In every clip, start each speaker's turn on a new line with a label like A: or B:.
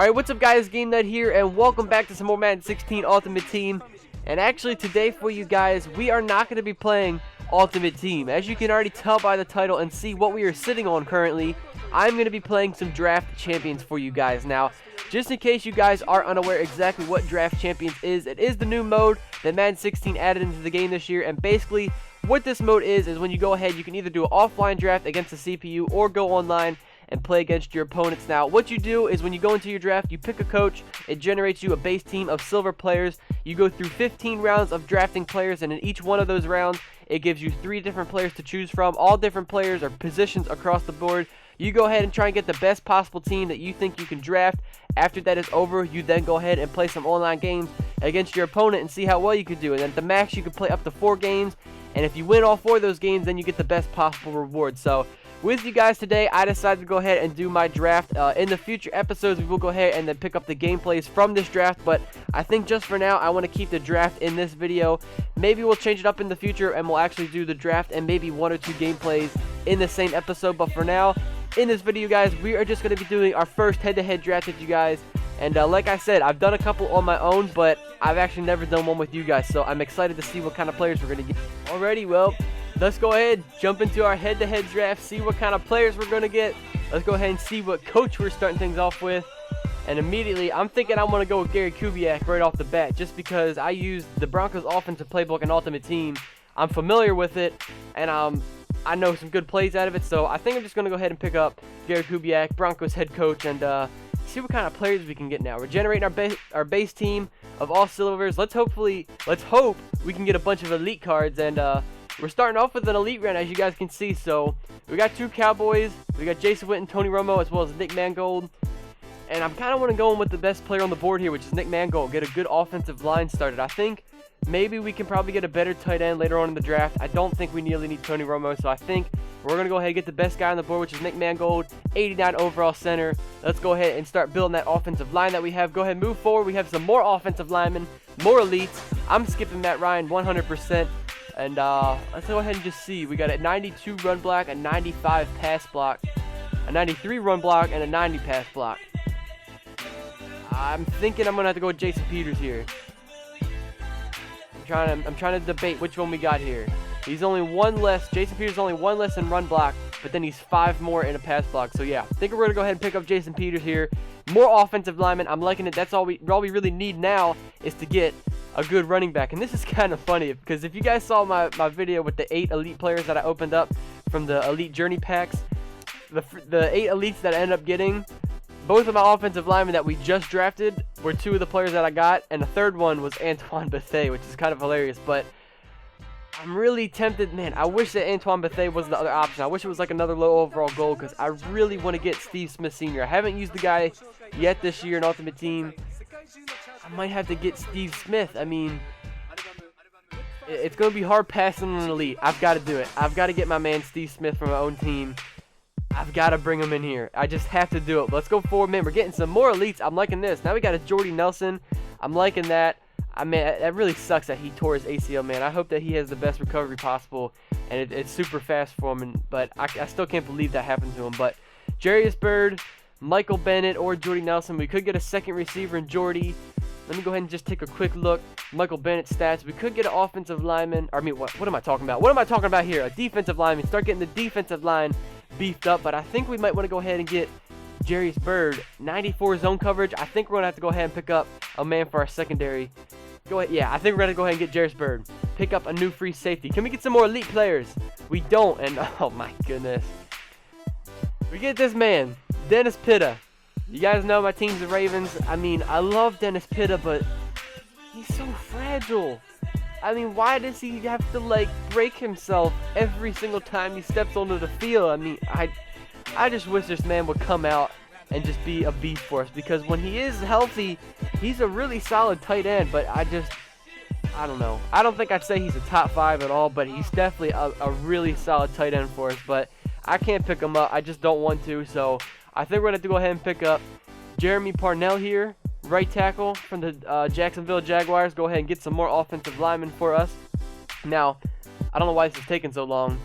A: Alright, what's up guys, Game Nut here, and welcome back to some more Madden 16 Ultimate Team. And actually today for you guys, we are not going to be playing Ultimate Team. As you can already tell by the title and see what we are sitting on currently, I'm going to be playing some Draft Champions for you guys. Now, just in case you guys are unaware exactly what Draft Champions is, it is the new mode that Madden 16 added into the game this year. And basically, what this mode is when you go ahead, you can either do an offline draft against the CPU or go online and play against your opponents. Now, what you do is when you go into your draft, you pick a coach. It generates you a base team of silver players. You go through 15 rounds of drafting players, and in each one of those rounds, it gives you 3 different players to choose from. All different players or positions across the board. You go ahead and try and get the best possible team that you think you can draft. After that is over, you then go ahead and play some online games against your opponent and see how well you can do. And at the max, you can play up to 4 games. And if you win all 4 of those games, then you get the best possible reward. So, with you guys today, I decided to go ahead and do my draft. In the future episodes, we will go ahead and then pick up the gameplays from this draft, but I think just for now, I want to keep the draft in this video. Maybe we'll change it up in the future, and we'll actually do the draft and maybe 1 or 2 gameplays in the same episode, but for now, in this video, guys, we are just going to be doing our first head-to-head draft with you guys. And like I said, I've done a couple on my own, but I've actually never done one with you guys, so I'm excited to see what kind of players we're going to get. Alrighty, well, let's go ahead, jump into our head-to-head draft, see what kind of players we're going to get. Let's go ahead and see what coach we're starting things off with. And immediately, I'm thinking I'm going to go with Gary Kubiak right off the bat, just because I used the Broncos offensive playbook in Ultimate Team. I'm familiar with it, and I know some good plays out of it, so I think I'm just going to go ahead and pick up Gary Kubiak, Broncos head coach, and see what kind of players we can get now. We're generating our base team of all silvers. Let's hope we can get a bunch of elite cards, and we're starting off with an elite run, as you guys can see. So we got 2 Cowboys, we got Jason Witten, Tony Romo, as well as Nick Mangold. And I'm kind of want to go in with the best player on the board here, which is Nick Mangold. Get a good offensive line started. I think maybe we can probably get a better tight end later on in the draft. I don't think we nearly need Tony Romo, so I think we're going to go ahead and get the best guy on the board, which is Nick Mangold, 89 overall center. Let's go ahead and start building that offensive line that we have. Go ahead and move forward. We have some more offensive linemen, more elites. I'm skipping Matt Ryan 100%. And let's go ahead and just see. We got a 92 run block, a 95 pass block, a 93 run block, and a 90 pass block. I'm thinking I'm going to have to go with Jason Peters here. I'm trying to debate which one we got here. He's only 1 less. Jason Peters is only 1 less in run block, but then he's 5 more in a pass block. So yeah, I think we're going to go ahead and pick up Jason Peters here. More offensive linemen. I'm liking it. That's all we really need now is to get a good running back. And this is kind of funny because if you guys saw my video with the 8 elite players that I opened up from the elite journey packs, the 8 elites that I ended up getting, both of my offensive linemen that we just drafted were 2 of the players that I got, and the third one was Antoine Bethea, which is kind of hilarious. But I'm really tempted, man. I wish that Antoine Bethea was the other option. I wish it was like another low overall goal because I really want to get Steve Smith Sr. I haven't used the guy yet this year in Ultimate Team. I might have to get Steve Smith. I mean, it's going to be hard passing on an elite. I've got to do it. I've got to get my man Steve Smith from my own team. I've got to bring him in here. I just have to do it. Let's go forward, man. We're getting some more elites. I'm liking this. Now we got a Jordy Nelson. I'm liking that. I mean, that really sucks that he tore his ACL, man. I hope that he has the best recovery possible, and it's super fast for him. But I still can't believe that happened to him. But Jarius Byrd, Michael Bennett, or Jordy Nelson. We could get a second receiver in Jordy. Let me go ahead and just take a quick look. Michael Bennett's stats. We could get an offensive lineman. I mean, what am I talking about? What am I talking about here? A defensive lineman. Start getting the defensive line beefed up. But I think we might want to go ahead and get Jarius Byrd. 94 zone coverage. I think we're going to have to go ahead and pick up a man for our secondary. Go ahead. Yeah, I think we're going to go ahead and get Jarius Byrd. Pick up a new free safety. Can we get some more elite players? We don't. And oh my goodness. We get this man, Dennis Pitta. You guys know my team's the Ravens. I mean, I love Dennis Pitta, but he's so fragile. I mean, why does he have to, like, break himself every single time he steps onto the field? I mean, I just wish this man would come out and just be a beast for us, because when he is healthy, he's a really solid tight end, but I don't know. I don't think I'd say he's a top 5 at all, but he's definitely a really solid tight end for us, but I can't pick him up. I just don't want to, so I think we're going to have to go ahead and pick up Jeremy Parnell here, right tackle from the Jacksonville Jaguars. Go ahead and get some more offensive linemen for us. Now, I don't know why this is taking so long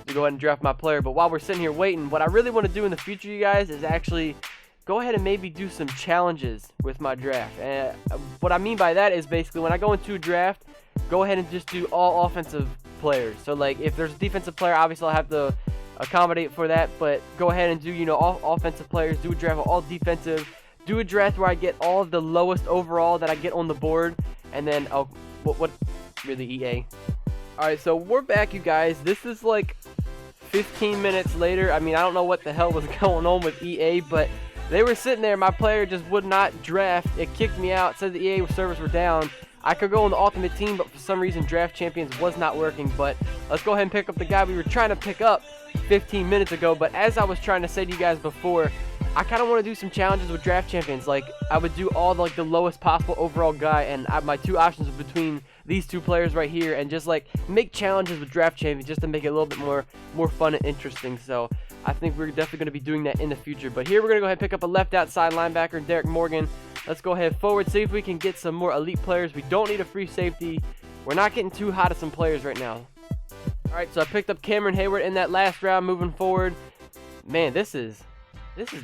A: to go ahead and draft my player, but while we're sitting here waiting, what I really want to do in the future, you guys, is actually go ahead and maybe do some challenges with my draft. And what I mean by that is basically when I go into a draft, go ahead and just do all offensive players. So like if there's a defensive player, obviously I'll have to accommodate for that, but go ahead and do, you know, all offensive players, do a draft of all defensive, do a draft where I get all of the lowest overall that I get on the board, and then what really EA. Alright, so we're back, you guys. This is like 15 minutes later. I mean, I don't know what the hell was going on with EA, but they were sitting there. My player just would not draft. It kicked me out, said the EA servers were down. I could go on the Ultimate Team, but for some reason Draft Champions was not working. But let's go ahead and pick up the guy we were trying to pick up 15 minutes ago. But as I was trying to say to you guys before, I kind of want to do some challenges with Draft Champions. Like, I would do all like the lowest possible overall guy, and my two options are between these two players right here, and just like make challenges with Draft Champions just to make it a little bit more fun and interesting. So I think we're definitely going to be doing that in the future. But here we're going to go ahead and pick up a left outside linebacker, Derek Morgan. Let's go ahead forward, see if we can get some more elite players. We don't need a free safety. We're not getting too hot at some players right now. Alright, so I picked up Cameron Hayward in that last round. Moving forward, man, this is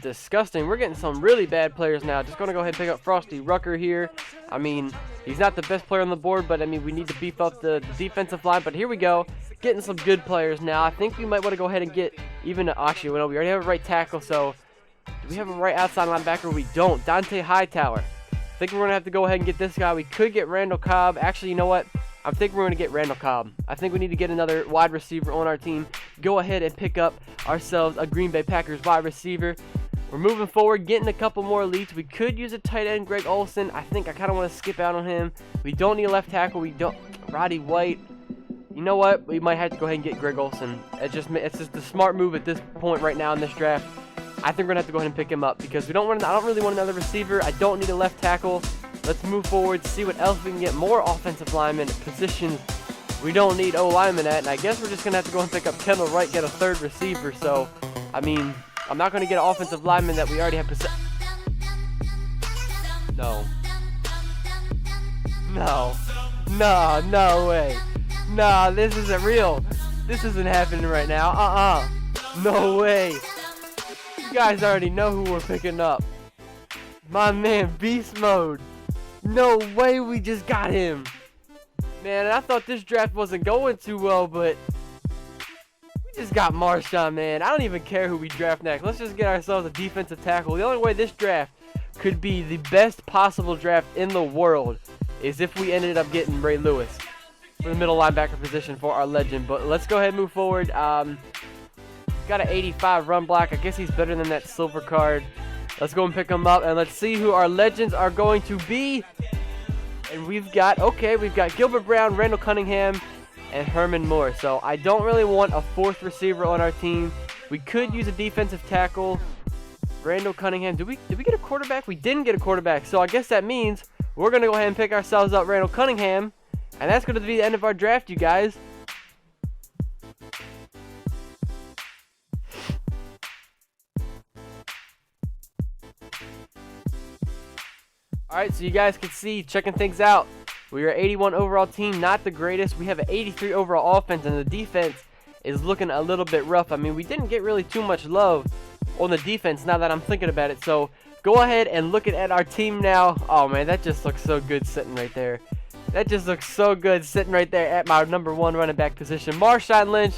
A: disgusting. We're getting some really bad players now. Just going to go ahead and pick up Frosty Rucker here. I mean, he's not the best player on the board, but I mean, we need to beef up the defensive line. But here we go, getting some good players now. I think we might want to go ahead and get even, actually, well, we already have a right tackle, so do we have a right outside linebacker? We don't. Dante Hightower. I think we're going to have to go ahead and get this guy. We could get Randall Cobb. Actually, you know what? I think we're going to get Randall Cobb. I think we need to get another wide receiver on our team. Go ahead and pick up ourselves a Green Bay Packers wide receiver. We're moving forward, getting a couple more elites. We could use a tight end, Greg Olsen. I think I kind of want to skip out on him. We don't need a left tackle. We don't. Roddy White. You know what? We might have to go ahead and get Greg Olsen. It's just the smart move at this point right now in this draft. I think we're going to have to go ahead and pick him up because I don't really want another receiver. I don't need a left tackle. Let's move forward, see what else we can get. More offensive linemen, positions we don't need O-linemen at. And I guess we're just going to have to go and pick up Kendall Wright, get a third receiver. So, I mean, I'm not going to get an offensive lineman that we already have. No way. Nah, this isn't real. This isn't happening right now. No way. You guys already know who we're picking up. My man, Beast Mode. No way we just got him. Man, I thought this draft wasn't going too well, but we just got Marshawn, man. I don't even care who we draft next. Let's just get ourselves a defensive tackle. The only way this draft could be the best possible draft in the world is if we ended up getting Ray Lewis for the middle linebacker position for our legend. But let's go ahead and move forward. Got an 85 run block. I guess he's better than that silver card. Let's go and pick him up, and let's see who our legends are going to be. And we've got Gilbert Brown, Randall Cunningham, and Herman Moore. So I don't really want a fourth receiver on our team. We could use a defensive tackle. Randall Cunningham. Did we get a quarterback? We didn't get a quarterback. So I guess that means we're going to go ahead and pick ourselves up Randall Cunningham. And that's going to be the end of our draft, you guys. Alright, so you guys can see, checking things out, we are 81 overall team, not the greatest. We have an 83 overall offense, and the defense is looking a little bit rough. I mean, we didn't get really too much love on the defense now that I'm thinking about it. So go ahead and look at our team now. Oh man, that just looks so good sitting right there. That just looks so good sitting right there at my number one running back position. Marshawn Lynch,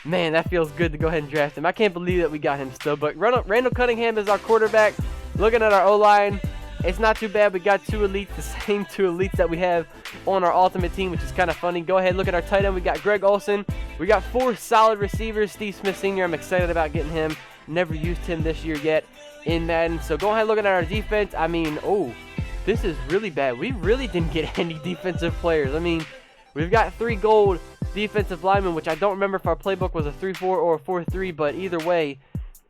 A: man, that feels good to go ahead and draft him. I can't believe that we got him still. But Randall Cunningham is our quarterback. Looking at our O-line, it's not too bad. We got two elites, the same two elites that we have on our ultimate team, which is kind of funny. Go ahead, look at our tight end. We got Greg Olsen. We got 4 solid receivers. Steve Smith Sr., I'm excited about getting him. Never used him this year yet in Madden. So go ahead, looking at our defense. I mean, this is really bad. We really didn't get any defensive players. I mean, we've got 3 gold defensive linemen, which I don't remember if our playbook was a 3-4 or a 4-3, but either way,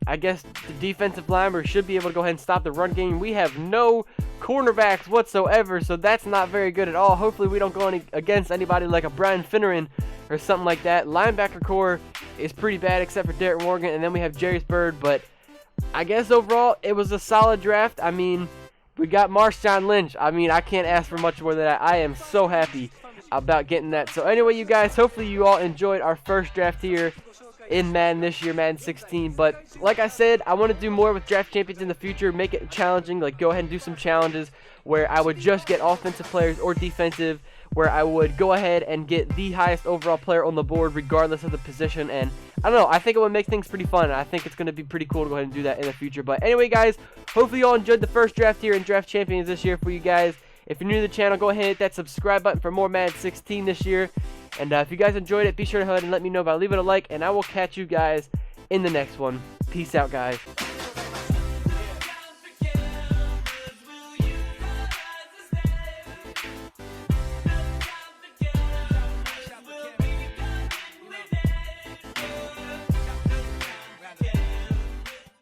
A: I guess the defensive linemen should be able to go ahead and stop the run game. We have no cornerbacks whatsoever, so that's not very good at all. Hopefully we don't go against anybody like a Brian Finneran or something like that. Linebacker core is pretty bad except for Derek Morgan, and then we have Jerry's Bird. But I guess overall it was a solid draft. I mean, we got Marshawn Lynch. I mean, I can't ask for much more than that. I am so happy about getting that. So anyway, you guys, hopefully you all enjoyed our first draft here. in Madden this year, Madden 16. But like I said, I want to do more with Draft Champions in the future, make it challenging, like go ahead and do some challenges where I would just get offensive players or defensive, where I would go ahead and get the highest overall player on the board regardless of the position. And I don't know, I think it would make things pretty fun. I think it's going to be pretty cool to go ahead and do that in the future. But anyway, guys, hopefully you all enjoyed the first draft here in Draft Champions this year for you guys. If you're new to the channel, go ahead and hit that subscribe button for more Madden 16 this year. And if you guys enjoyed it, be sure to go ahead and let me know by leaving a like. And I will catch you guys in the next one. Peace out, guys.